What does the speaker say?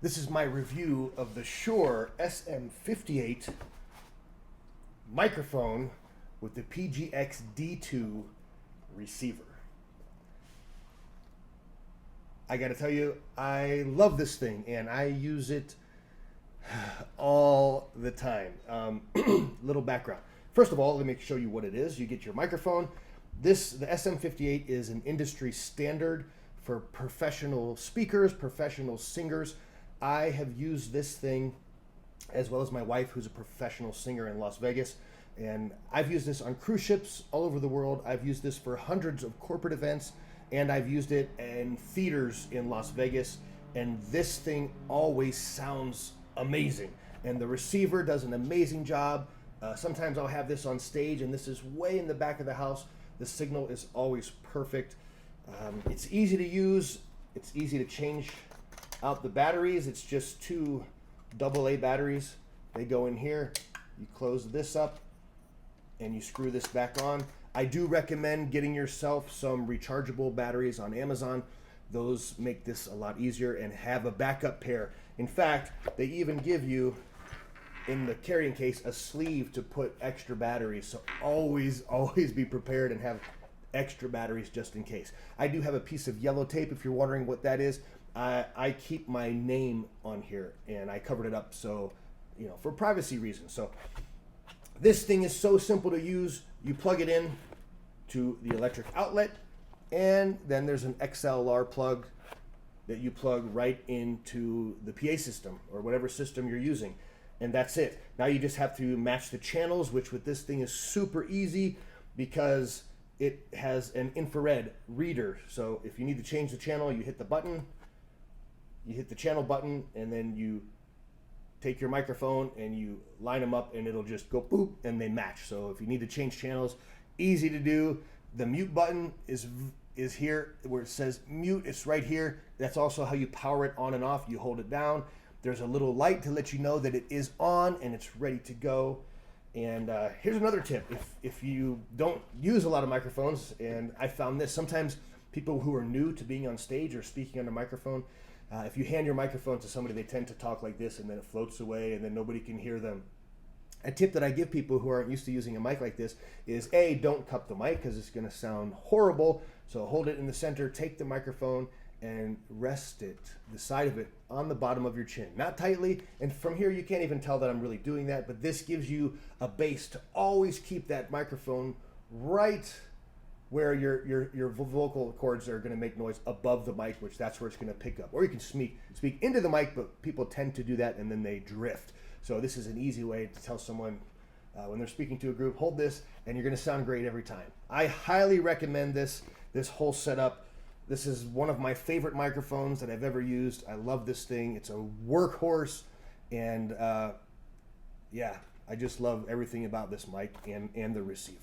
This is my review of the Shure SM58 microphone with the PGXD24 receiver. I gotta tell you, I love this thing and I use it all the time. Little background. First of all, let me show you what it is. You get your microphone. The SM58 is an industry standard for professional speakers, professional singers. I have used this thing as well as my wife, who's a professional singer in Las Vegas. And I've used this on cruise ships all over the world. I've used this for hundreds of corporate events, and I've used it in theaters in Las Vegas. And this thing always sounds amazing. And the receiver does an amazing job. Sometimes I'll have this on stage, and this is way in the back of the house. The signal is always perfect. It's easy to use. It's easy to change out the batteries. It's just two AA batteries. They go in here. You close this up and you screw this back on. I do recommend getting yourself some rechargeable batteries on Amazon. Those make this a lot easier, and have a backup pair. In fact, they even give you in the carrying case a sleeve to put extra batteries. So always be prepared and have extra batteries just in case. I do have a piece of yellow tape if you're wondering what that is. I keep my name on here and I covered it up, so for privacy reasons. So this thing is so simple to use. You plug it in to the electric outlet, and then there's an XLR plug that you plug right into the PA system or whatever system you're using, and that's it. Now you just have to match the channels, which with this thing is super easy because it has an infrared reader. So if you need to change the channel, you hit the button, you hit the channel button, and then you take your microphone and you line them up, and it'll just go boop, and they match. So if you need to change channels, easy to do. The mute button is here where it says mute. It's right here. That's also how you power it on and off. You hold it down. There's a little light to let you know that it is on and it's ready to go. And here's another tip. If you don't use a lot of microphones, and I found this, sometimes people who are new to being on stage or speaking on a microphone, if you hand your microphone to somebody, they tend to talk like this, and then it floats away, and then nobody can hear them. A tip that I give people who aren't used to using a mic like this is, A, don't cup the mic because it's going to sound horrible. So hold it in the center, take the microphone, and rest it, the side of it, on the bottom of your chin. Not tightly, and from here you can't even tell that I'm really doing that, but this gives you a base to always keep that microphone right where your vocal cords are going to make noise above the mic, which that's where it's going to pick up. Or you can speak into the mic, but people tend to do that and then they drift. So this is an easy way to tell someone when they're speaking to a group, hold this, and you're going to sound great every time. I highly recommend this whole setup. This is one of my favorite microphones that I've ever used. I love this thing. It's a workhorse, and yeah, I just love everything about this mic and the receiver.